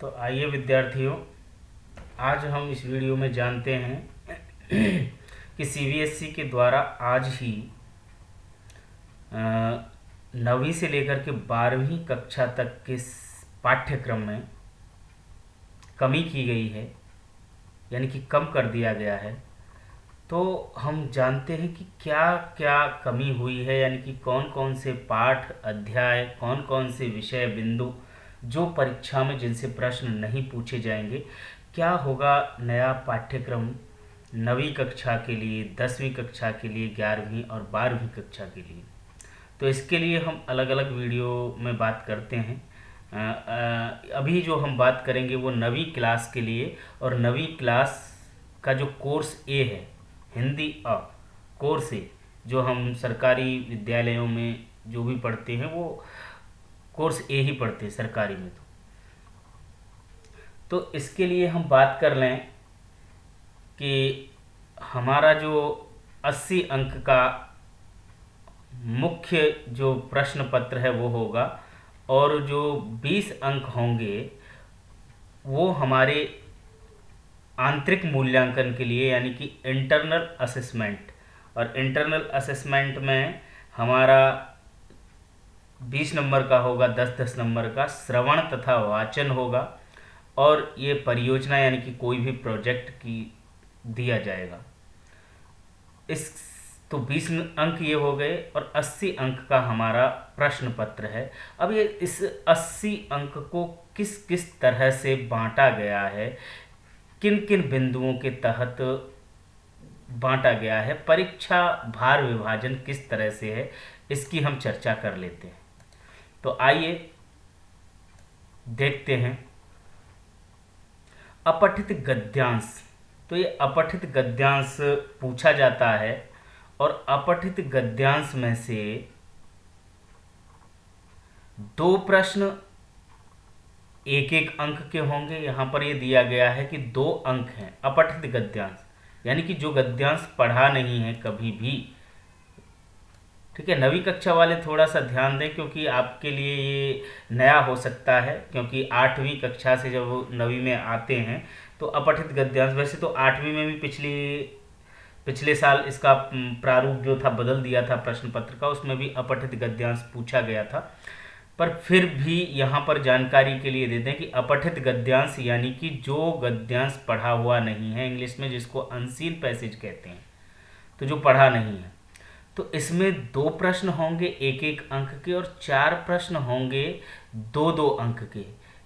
तो आइए विद्यार्थियों, आज हम इस वीडियो में जानते हैं कि सीबीएसई के द्वारा आज ही 9वीं से लेकर के 12वीं कक्षा तक के पाठ्यक्रम में कमी की गई है, यानी कि कम कर दिया गया है। तो हम जानते हैं कि क्या क्या कमी हुई है, यानी कि कौन कौन से पाठ अध्याय, कौन कौन से विषय बिंदु जो परीक्षा में जिनसे प्रश्न नहीं पूछे जाएंगे। क्या होगा नया पाठ्यक्रम 9वीं कक्षा के लिए, 10वीं कक्षा के लिए, 11वीं और 12वीं कक्षा के लिए। तो इसके लिए हम अलग अलग वीडियो में बात करते हैं। अभी जो हम बात करेंगे वो 9वीं क्लास के लिए, और 9वीं क्लास का जो कोर्स ए है, हिंदी कोर्स ए, जो हम सरकारी विद्यालयों में जो भी पढ़ते हैं वो कोर्स ए ही पढ़ते हैं सरकारी में। तो इसके लिए हम बात कर लें कि हमारा जो 80 अंक का मुख्य जो प्रश्न पत्र है वो होगा, और जो 20 अंक होंगे वो हमारे आंतरिक मूल्यांकन के लिए, यानी कि इंटरनल असेसमेंट। और इंटरनल असेसमेंट में हमारा 20 नंबर का होगा, 10-10 नंबर का श्रवण तथा वाचन होगा, और ये परियोजना यानी कि कोई भी प्रोजेक्ट की दिया जाएगा। इस तो 20 अंक ये हो गए, और 80 अंक का हमारा प्रश्न पत्र है। अब ये इस 80 अंक को किस किस तरह से बांटा गया है, किन किन बिंदुओं के तहत बांटा गया है, परीक्षा भार विभाजन किस तरह से है, इसकी हम चर्चा कर लेते हैं। तो आइए देखते हैं। अपठित गद्यांश। तो ये अपठित गद्यांश पूछा जाता है, और अपठित गद्यांश में से 2 प्रश्न 1-1 अंक के होंगे। यहाँ पर ये दिया गया है कि 2 अंक हैं अपठित गद्यांश, यानी कि जो गद्यांश पढ़ा नहीं है कभी भी। ठीक है, 9वीं कक्षा वाले थोड़ा सा ध्यान दें, क्योंकि आपके लिए ये नया हो सकता है, क्योंकि 8वीं कक्षा से जब वो 9वीं में आते हैं तो अपठित गद्यांश, वैसे तो 8वीं में भी पिछले साल इसका प्रारूप जो था बदल दिया था प्रश्न पत्र का, उसमें भी अपठित गद्यांश पूछा गया था। पर फिर भी यहाँ पर जानकारी के लिए देते हैं कि अपठित गद्यांश यानी कि जो गद्यांश पढ़ा हुआ नहीं है, इंग्लिश में जिसको अनसीन पैसेज कहते हैं, तो जो पढ़ा नहीं है। तो इसमें 2 प्रश्न होंगे 1-1 अंक के, और 4 प्रश्न होंगे 2-2 अंक के।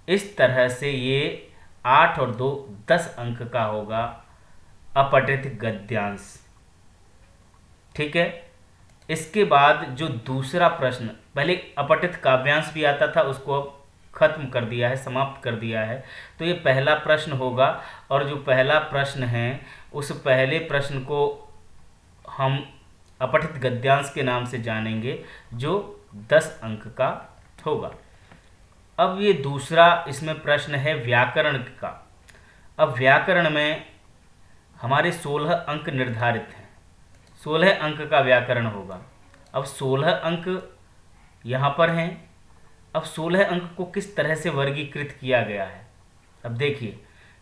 इस तरह से ये 8 और 2 10 अंक का होगा अपठित गद्यांश। ठीक है, इसके बाद जो दूसरा प्रश्न, पहले अपठित काव्यांश भी आता था, उसको अब खत्म कर दिया है, समाप्त कर दिया है। तो ये पहला प्रश्न होगा, और जो पहला प्रश्न है उस पहले प्रश्न को हम अपठित गद्यांश के नाम से जानेंगे, जो 10 अंक का होगा। अब ये दूसरा इसमें प्रश्न है व्याकरण का। अब व्याकरण में हमारे 16 अंक निर्धारित हैं, 16 अंक का व्याकरण होगा। अब 16 अंक यहाँ पर हैं। अब 16 अंक को किस तरह से वर्गीकृत किया गया है, अब देखिए।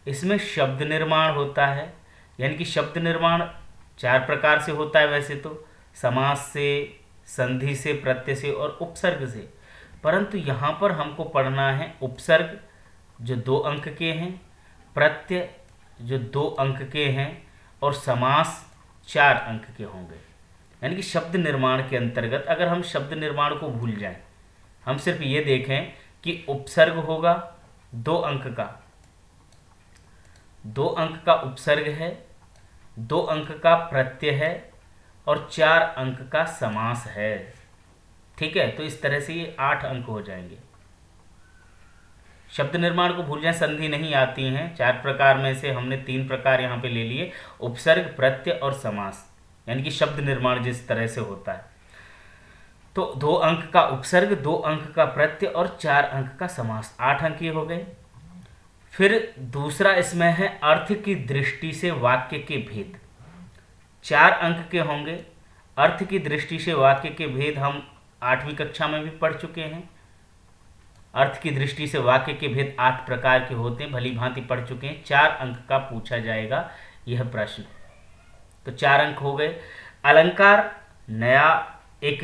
इसमें शब्द निर्माण होता है, यानी कि शब्द निर्माण 4 प्रकार से होता है वैसे तो, समास से, संधि से, प्रत्यय से और उपसर्ग से। परंतु यहाँ पर हमको पढ़ना है उपसर्ग जो 2 अंक के हैं, प्रत्यय जो 2 अंक के हैं, और समास 4 अंक के होंगे। यानी कि शब्द निर्माण के अंतर्गत अगर हम शब्द निर्माण को भूल जाएं, हम सिर्फ ये देखें कि उपसर्ग होगा 2 अंक का, 2 अंक का उपसर्ग है, 2 अंक का प्रत्यय है, और 4 अंक का समास है। ठीक है, तो इस तरह से ये 8 अंक हो जाएंगे। शब्द निर्माण को भूल जाएं, संधि नहीं आती हैं। 4 प्रकार में से हमने 3 प्रकार यहाँ पे ले लिए, उपसर्ग, प्रत्यय और समास, यानी कि शब्द निर्माण जिस तरह से होता है। तो 2 अंक का उपसर्ग, 2 अंक का प्रत्यय और 4 अंक का समास, 8 अंक ये हो गए। फिर दूसरा इसमें है अर्थ की दृष्टि से वाक्य के भेद, 4 अंक के होंगे। अर्थ की दृष्टि से वाक्य के भेद हम 8वीं कक्षा में भी पढ़ चुके हैं। अर्थ की दृष्टि से वाक्य के भेद 8 प्रकार के होते हैं, भली भांति पढ़ चुके हैं। 4 अंक का पूछा जाएगा यह प्रश्न। तो 4 अंक हो गए। अलंकार नया एक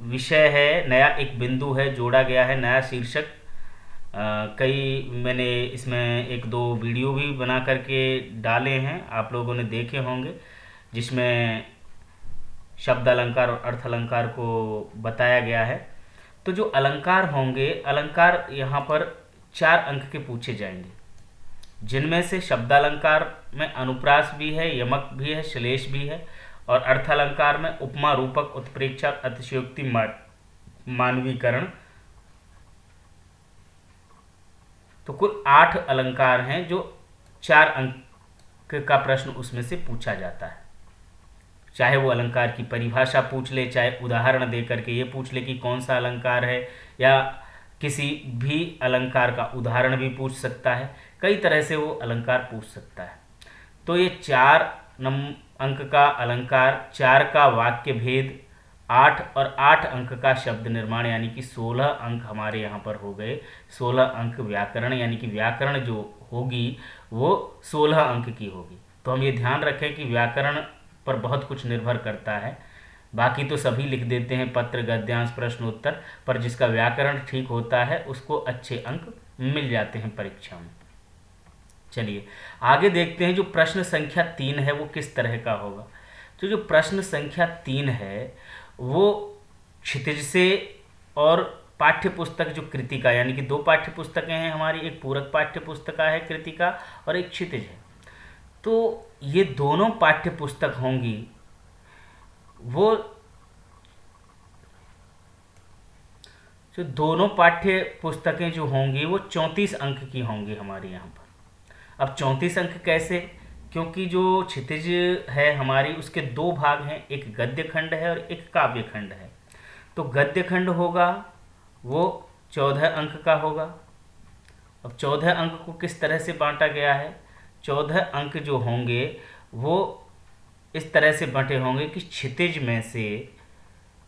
विषय है, नया एक बिंदु है, जोड़ा गया है, नया शीर्षक। कई मैंने इसमें 1-2 वीडियो भी बना करके डाले हैं, आप लोगों ने देखे होंगे, जिसमें शब्द अलंकार और अर्थ अलंकार को बताया गया है। तो जो अलंकार होंगे, अलंकार यहाँ पर 4 अंक के पूछे जाएंगे, जिनमें से शब्दालंकार में अनुप्रास भी है, यमक भी है, श्लेष भी है, और अर्थालंकार में उपमा, रूपक, उत्प्रेक्षा, अतिशयोक्ति, मानवीकरण। तो कुल 8 अलंकार हैं जो 4 अंक का प्रश्न उसमें से पूछा जाता है। चाहे वो अलंकार की परिभाषा पूछ ले, चाहे उदाहरण दे करके ये पूछ ले कि कौन सा अलंकार है, या किसी भी अलंकार का उदाहरण भी पूछ सकता है। कई तरह से वो अलंकार पूछ सकता है। तो ये 4 अंक का अलंकार, 4 का वाक्य भेद, 8 और 8 अंक का शब्द निर्माण, यानी कि 16 अंक हमारे यहाँ पर हो गए। 16 अंक व्याकरण, यानी कि व्याकरण जो होगी वो 16 अंक की होगी। तो हम ये ध्यान रखें कि व्याकरण पर बहुत कुछ निर्भर करता है। बाकी तो सभी लिख देते हैं पत्र, गद्यांश, प्रश्न उत्तर, पर जिसका व्याकरण ठीक होता है उसको अच्छे अंक मिल जाते हैं परीक्षा में। चलिए आगे देखते हैं। जो प्रश्न संख्या 3 है वो किस तरह का होगा। तो जो प्रश्न संख्या 3 है वो क्षितिज से और पाठ्य पुस्तक जो कृतिका, यानी कि 2 पाठ्य पुस्तकें हैं हमारी, एक पूरक पाठ्य पुस्तिका है कृतिका और एक क्षितिज है। तो ये दोनों पाठ्य पुस्तक होंगी, वो जो दोनों पाठ्य पुस्तकें जो होंगी वो 34 अंक की होंगी हमारे यहाँ पर। अब 34 अंक कैसे? क्योंकि जो क्षितिज है हमारी उसके 2 भाग हैं, एक गद्य खंड है और एक काव्य खंड है। तो गद्य खंड होगा वो 14 अंक का होगा। अब 14 अंक को किस तरह से बांटा गया है? 14 अंक जो होंगे वो इस तरह से बंटे होंगे कि क्षितिज में से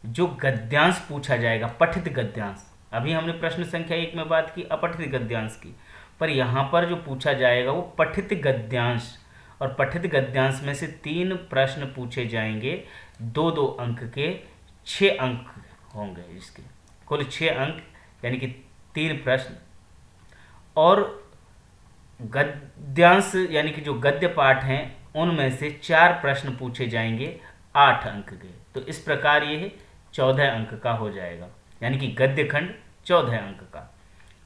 जो गद्यांश पूछा जाएगा, पठित गद्यांश, अभी हमने प्रश्न संख्या 1 में बात की अपठित गद्यांश की, पर यहाँ पर जो पूछा जाएगा वो पठित गद्यांश, और पठित गद्यांश में से 3 प्रश्न पूछे जाएंगे, 2-2 अंक के, 6 अंक होंगे इसके, कुल 6 अंक, यानी कि 3 प्रश्न। और गद्यांश यानी कि जो गद्य पाठ हैं उनमें से 4 प्रश्न पूछे जाएंगे 8 अंक के। तो इस प्रकार ये 14 अंक का हो जाएगा, यानी कि गद्य खंड 14 अंक का।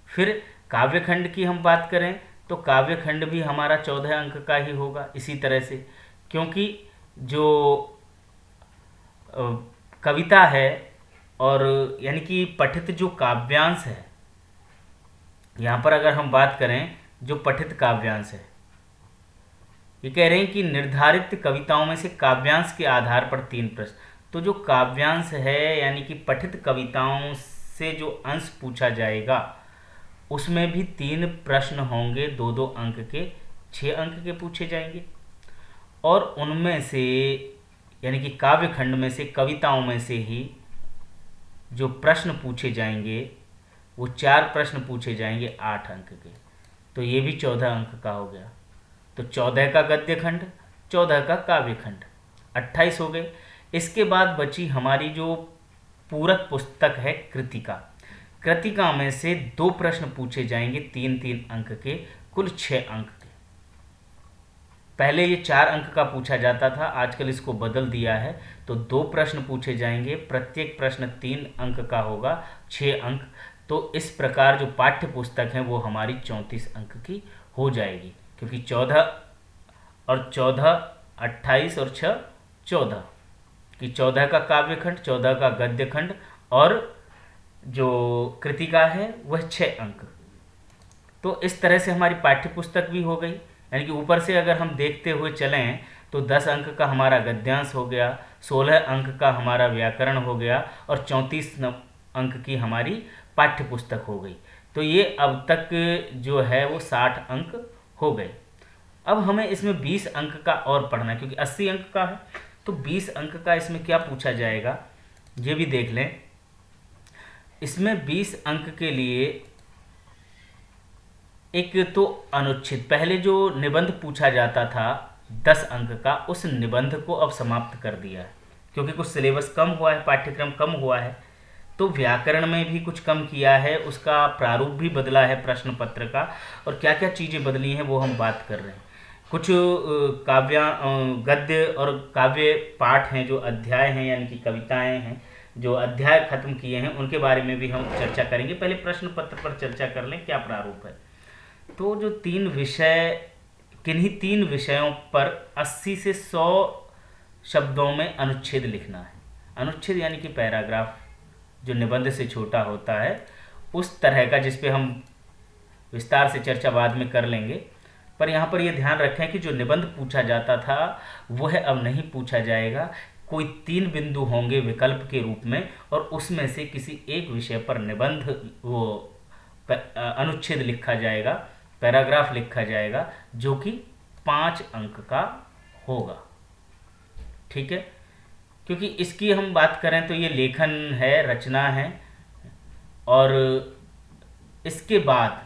फिर काव्य खंड की हम बात करें तो काव्य खंड भी हमारा 14 अंक का ही होगा इसी तरह से, क्योंकि जो कविता है और यानी कि पठित जो काव्यांश है, यहाँ पर अगर हम बात करें जो पठित काव्यांश है, ये कह रहे हैं कि निर्धारित कविताओं में से काव्यांश के आधार पर 3 प्रश्न। तो जो काव्यांश है यानी कि पठित कविताओं से जो अंश पूछा जाएगा उसमें भी 3 प्रश्न होंगे, 2-2 अंक के, 6 अंक के पूछे जाएंगे। और उनमें से यानी कि काव्य खंड में से, कविताओं में से ही जो प्रश्न पूछे जाएंगे वो 4 प्रश्न पूछे जाएंगे 8 अंक के। तो ये भी 14 अंक का हो गया। तो 14 का गद्य खंड, 14 का काव्य खंड, 28 हो गए। इसके बाद बची हमारी जो पूरक पुस्तक है कृतिका। कृतिका में से 2 प्रश्न पूछे जाएंगे 3-3 अंक के, कुल 6 अंक के। पहले ये 4 अंक का पूछा जाता था, आजकल इसको बदल दिया है। तो 2 प्रश्न पूछे जाएंगे, प्रत्येक प्रश्न 3 अंक का होगा, 6 अंक। तो इस प्रकार जो पाठ्य पुस्तक है वो हमारी 34 अंक की हो जाएगी, क्योंकि 14 और 14, 28 और 6, 14 कि 14 का काव्य खंड, 14 का गद्य खंड, और जो कृतिका है वह 6 अंक। तो इस तरह से हमारी पाठ्य पुस्तक भी हो गई। यानी कि ऊपर से अगर हम देखते हुए चलें तो 10 अंक का हमारा गद्यांश हो गया, 16 अंक का हमारा व्याकरण हो गया, और 34 अंक की हमारी पाठ्य पुस्तक हो गई। तो ये अब तक जो है वो 60 अंक हो गए। अब हमें इसमें 20 अंक का और पढ़ना है, क्योंकि 80 अंक का है। तो 20 अंक का इसमें क्या पूछा जाएगा ये भी देख लें। इसमें 20 अंक के लिए एक तो अनुच्छेद, पहले जो निबंध पूछा जाता था 10 अंक का, उस निबंध को अब समाप्त कर दिया है क्योंकि कुछ सिलेबस कम हुआ है, पाठ्यक्रम कम हुआ है। तो व्याकरण में भी कुछ कम किया है, उसका प्रारूप भी बदला है प्रश्न पत्र का, और क्या क्या चीज़ें बदली हैं वो हम बात कर रहे हैं। कुछ गद्य और काव्य पाठ हैं, जो अध्याय हैं यानी कि कविताएं हैं, जो अध्याय खत्म किए हैं, उनके बारे में भी हम चर्चा करेंगे। पहले प्रश्न पत्र पर चर्चा कर लें क्या प्रारूप है। तो जो 3 विषय, किन्हीं 3 विषयों पर 80 से 100 शब्दों में अनुच्छेद लिखना है। अनुच्छेद यानी कि पैराग्राफ, जो निबंध से छोटा होता है, उस तरह का, जिस पे हम विस्तार से चर्चा बाद में कर लेंगे। पर यहाँ पर यह ध्यान रखें कि जो निबंध पूछा जाता था वह अब नहीं पूछा जाएगा। कोई 3 बिंदु होंगे विकल्प के रूप में, और उसमें से किसी एक विषय पर निबंध, वो अनुच्छेद लिखा जाएगा, पैराग्राफ लिखा जाएगा, जो कि 5 अंक का होगा। ठीक है, क्योंकि इसकी हम बात करें तो ये लेखन है, रचना है, और इसके बाद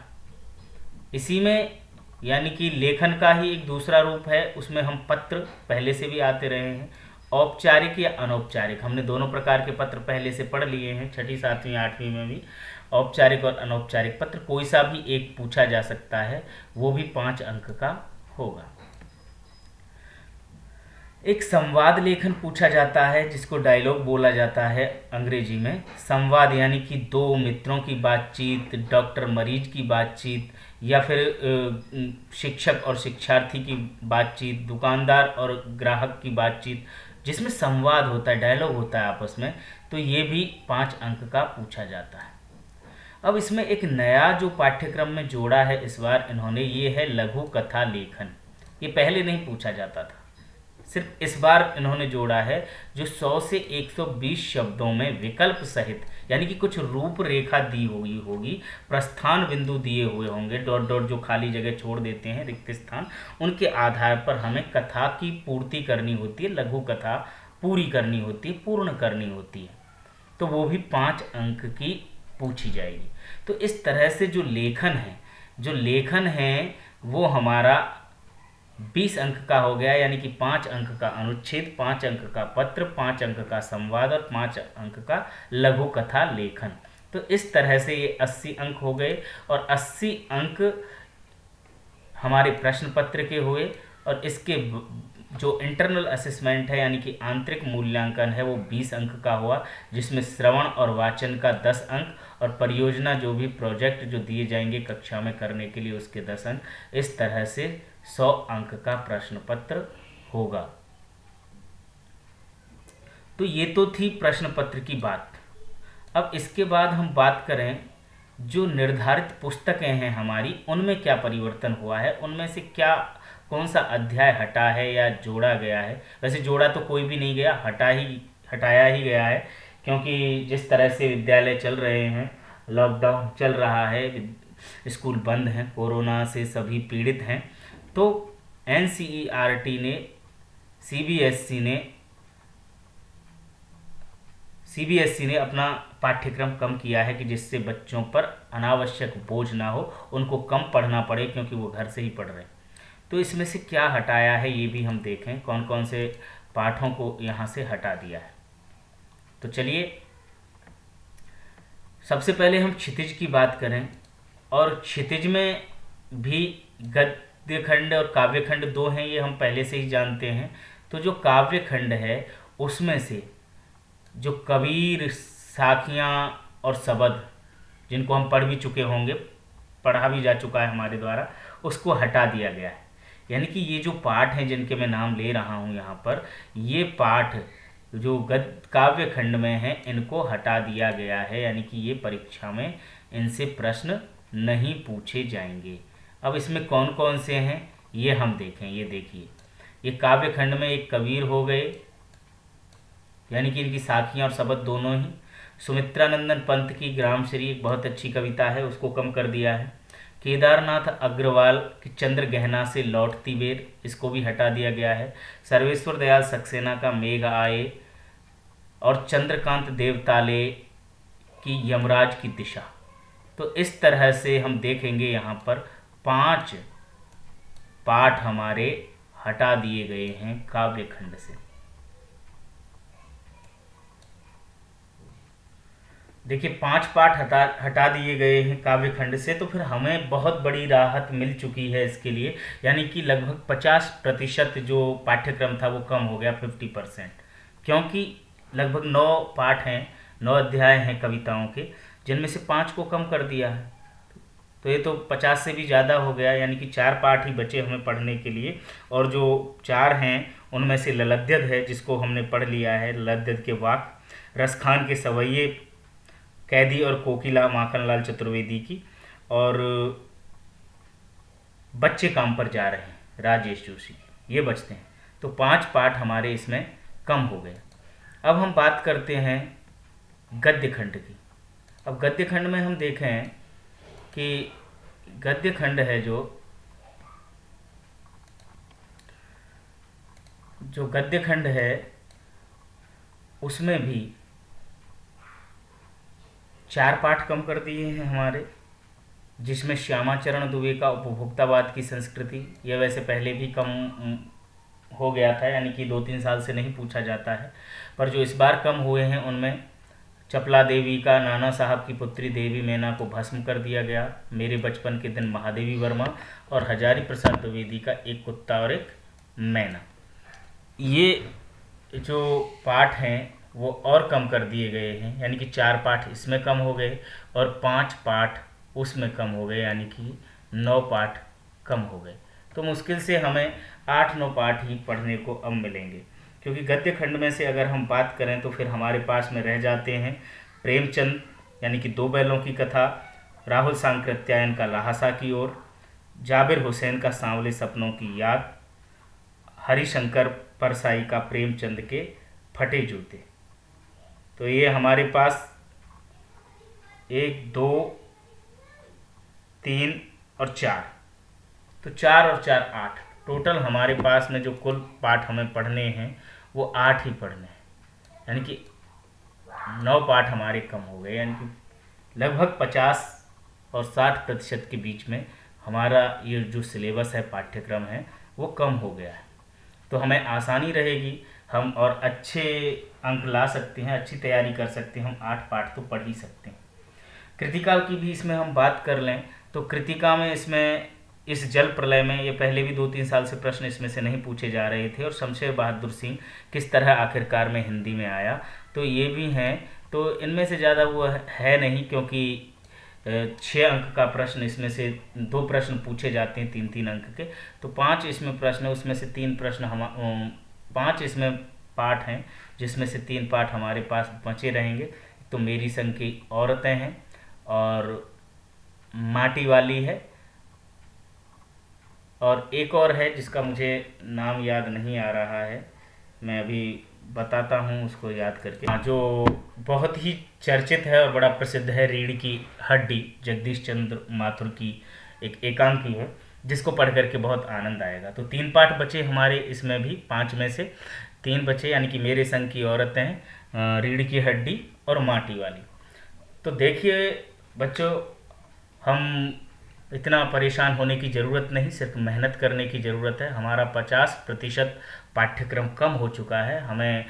इसी में, यानी कि लेखन का ही एक दूसरा रूप है, उसमें हम पत्र पहले से भी आते रहे हैं, औपचारिक या अनौपचारिक। हमने दोनों प्रकार के पत्र पहले से पढ़ लिए हैं, 6ठी 7वीं 8वीं में भी। औपचारिक और अनौपचारिक पत्र, कोई सा भी एक पूछा जा सकता है, वो भी 5 अंक का होगा। एक संवाद लेखन पूछा जाता है, जिसको डायलॉग बोला जाता है अंग्रेजी में। संवाद यानी कि 2 मित्रों की बातचीत, डॉक्टर मरीज की बातचीत, या फिर शिक्षक और शिक्षार्थी की बातचीत, दुकानदार और ग्राहक की बातचीत, जिसमें संवाद होता है, डायलॉग होता है आपस में। तो ये भी 5 अंक का पूछा जाता है। अब इसमें एक नया जो पाठ्यक्रम में जोड़ा है इस बार इन्होंने, ये है लघु कथा लेखन। ये पहले नहीं पूछा जाता था, सिर्फ इस बार इन्होंने जोड़ा है, जो 100 से 120 शब्दों में विकल्प सहित, यानी कि कुछ रूपरेखा दी हुई होगी, प्रस्थान बिंदु दिए हुए होंगे, डॉट डॉट जो खाली जगह छोड़ देते हैं, रिक्त स्थान, उनके आधार पर हमें कथा की पूर्ति करनी होती है, लघु कथा पूरी करनी होती है, पूर्ण करनी होती है। तो वो भी 5 अंक की पूछी जाएगी। तो इस तरह से जो लेखन है वो हमारा 20 अंक का हो गया, यानी कि 5 अंक का अनुच्छेद, 5 अंक का पत्र, 5 अंक का संवाद और 5 अंक का लघु कथा लेखन। तो इस तरह से ये 80 अंक हो गए, और 80 अंक हमारे प्रश्न पत्र के हुए, और इसके जो इंटरनल असेसमेंट है यानी कि आंतरिक मूल्यांकन है वो 20 अंक का हुआ, जिसमें श्रवण और वाचन का 10 अंक, और परियोजना जो भी प्रोजेक्ट जो दिए जाएंगे कक्षा में करने के लिए उसके 10 अंक। इस तरह से 100 अंक का प्रश्न पत्र होगा। तो ये तो थी प्रश्न पत्र की बात। अब इसके बाद हम बात करें जो निर्धारित पुस्तकें हैं हमारी, उनमें क्या परिवर्तन हुआ है, उनमें से कौन सा अध्याय हटा है या जोड़ा गया है। वैसे जोड़ा तो कोई भी नहीं गया, हटाया ही गया है, क्योंकि जिस तरह से विद्यालय चल रहे हैं, लॉकडाउन चल रहा है, स्कूल बंद हैं, कोरोना से सभी पीड़ित हैं, तो एनसीईआरटी ने, सीबीएसई ने अपना पाठ्यक्रम कम किया है, कि जिससे बच्चों पर अनावश्यक बोझ ना हो, उनको कम पढ़ना पड़े, क्योंकि वो घर से ही पढ़ रहे हैं। तो इसमें से क्या हटाया है ये भी हम देखें, कौन कौन से पाठों को यहाँ से हटा दिया है। तो चलिए सबसे पहले हम क्षितिज की बात करें, और क्षितिज में भी गद्य खंड और काव्य खंड 2 हैं, ये हम पहले से ही जानते हैं। तो जो काव्य खंड है उसमें से जो कबीर, साखियाँ और शबद, जिनको हम पढ़ भी चुके होंगे, पढ़ा भी जा चुका है हमारे द्वारा, उसको हटा दिया गया है। यानी कि ये जो पाठ हैं जिनके मैं नाम ले रहा हूँ यहाँ पर, ये पाठ जो काव्य खंड में हैं इनको हटा दिया गया है, यानी कि ये परीक्षा में इनसे प्रश्न नहीं पूछे जाएंगे। अब इसमें कौन कौन से हैं ये हम देखें। ये देखिए, ये काव्य खंड में एक कबीर हो गए, यानी कि इनकी साखियाँ और शबद दोनों ही। सुमित्रानंदन पंत की ग्रामश्री एक बहुत अच्छी कविता है, उसको कम कर दिया है। केदारनाथ अग्रवाल की चंद्र गहना से लौटती बेर, इसको भी हटा दिया गया है। सर्वेश्वर दयाल सक्सेना का मेघ आए, और चंद्रकांत देवताले की यमराज की दिशा। तो इस तरह से हम देखेंगे यहाँ पर 5 पाठ हमारे हटा दिए गए हैं काव्य खंड से। देखिए 5 पाठ हटा दिए गए हैं काव्य खंड से, तो फिर हमें बहुत बड़ी राहत मिल चुकी है इसके लिए, यानी कि लगभग 50% जो पाठ्यक्रम था वो कम हो गया, 50%। क्योंकि लगभग 9 पाठ हैं, 9 अध्याय हैं कविताओं के, जिनमें से 5 को कम कर दिया है। तो ये तो 50 से भी ज़्यादा हो गया, यानी कि 4 पाठ ही बचे हमें पढ़ने के लिए। और जो 4 हैं उनमें से ललद्यद है, जिसको हमने पढ़ लिया है, ललद्यद के वाक, रसखान के सवैये, कैदी और कोकिला माखनलाल चतुर्वेदी की, और बच्चे काम पर जा रहे हैं राजेश जोशी की, ये बचते हैं। तो 5 पाठ हमारे इसमें कम हो गए। अब हम बात करते हैं गद्य खंड की। अब गद्य खंड में हम देखें कि गद्य खंड है जो गद्य खंड है उसमें भी 4 पाठ कम कर दिए हैं हमारे, जिसमें श्यामाचरण दुबे का उपभोक्तावाद की संस्कृति, यह वैसे पहले भी कम हो गया था, यानी कि 2-3 साल से नहीं पूछा जाता है, पर जो इस बार कम हुए हैं उनमें चपला देवी का नाना साहब की पुत्री देवी मैना को भस्म कर दिया गया, मेरे बचपन के दिन महादेवी वर्मा, और हजारी प्रसाद द्विवेदी का एक कुत्ता और एक मैना। ये जो पाठ हैं वो और कम कर दिए गए हैं, यानी कि 4 पाठ इसमें कम हो गए और 5 पाठ उसमें कम हो गए, यानी कि 9 पाठ कम हो गए। तो मुश्किल से हमें 8-9 पाठ ही पढ़ने को अब मिलेंगे, क्योंकि गद्य खंड में से अगर हम बात करें तो फिर हमारे पास में रह जाते हैं प्रेमचंद, यानी कि 2 बैलों की कथा, राहुल सांकृत्यायन का ल्हासा की ओर, जाबिर हुसैन का सांवले सपनों की याद, हरिशंकर परसाई का प्रेमचंद के फटे जूते। तो ये हमारे पास 1, 2, 3 और 4, तो 4 और 4 8, टोटल हमारे पास में जो कुल पाठ हमें पढ़ने हैं वो 8 ही पढ़ने हैं, यानी कि 9 पाठ हमारे कम हो गए, यानी कि लगभग 50 और 60% के बीच में हमारा ये जो सिलेबस है, पाठ्यक्रम है, वो कम हो गया है। तो हमें आसानी रहेगी, हम और अच्छे अंक ला सकते हैं, अच्छी तैयारी कर सकते हैं, हम 8 पाठ तो पढ़ ही सकते हैं। कृतिका की भी इसमें हम बात कर लें तो कृतिका में इसमें इस जल प्रलय में, ये पहले भी 2-3 साल से प्रश्न इसमें से नहीं पूछे जा रहे थे, और शमशेर बहादुर सिंह किस तरह आखिरकार में हिंदी में आया, तो ये भी हैं। तो इनमें से ज़्यादा वो है नहीं, क्योंकि 6 अंक का प्रश्न, इसमें से 2 प्रश्न पूछे जाते हैं 3-3 अंक के, तो 5 इसमें प्रश्न, उसमें से 3 प्रश्न 5 इसमें पाठ हैं, जिसमें से 3 पाठ हमारे पास बचे रहेंगे। तो मेरी संग की औरतें हैं, और माटी वाली है, और एक और है जिसका मुझे नाम याद नहीं आ रहा है, मैं अभी बताता हूँ उसको याद करके, जो बहुत ही चर्चित है और बड़ा प्रसिद्ध है, रीढ़ की हड्डी, जगदीश चंद्र माथुर की एक एकांकी है, जिसको पढ़ करके बहुत आनंद आएगा। तो 3 पाठ बचे हमारे इसमें भी, 5 में से 3 बचे, यानी कि मेरे संग की औरतें, रीढ़ की हड्डी और माटी वाली। तो देखिए बच्चों, हम इतना परेशान होने की ज़रूरत नहीं, सिर्फ मेहनत करने की ज़रूरत है। हमारा 50% पाठ्यक्रम कम हो चुका है, हमें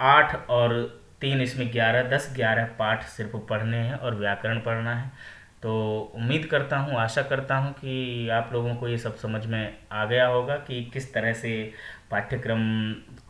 8 और 3 इसमें 11, 10-11 पाठ सिर्फ पढ़ने हैं और व्याकरण पढ़ना है। तो उम्मीद करता हूँ, आशा करता हूँ कि आप लोगों को ये सब समझ में आ गया होगा कि किस तरह से पाठ्यक्रम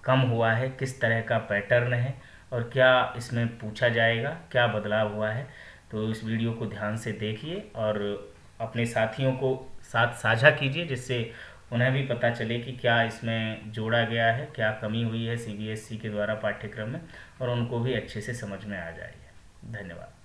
कम हुआ है, किस तरह का पैटर्न है, और क्या इसमें पूछा जाएगा, क्या बदलाव हुआ है। तो इस वीडियो को ध्यान से देखिए और अपने साथियों को साथ साझा कीजिए, जिससे उन्हें भी पता चले कि क्या इसमें जोड़ा गया है, क्या कमी हुई है सीबीएसई के द्वारा पाठ्यक्रम में, और उनको भी अच्छे से समझ में आ जाएगी। धन्यवाद।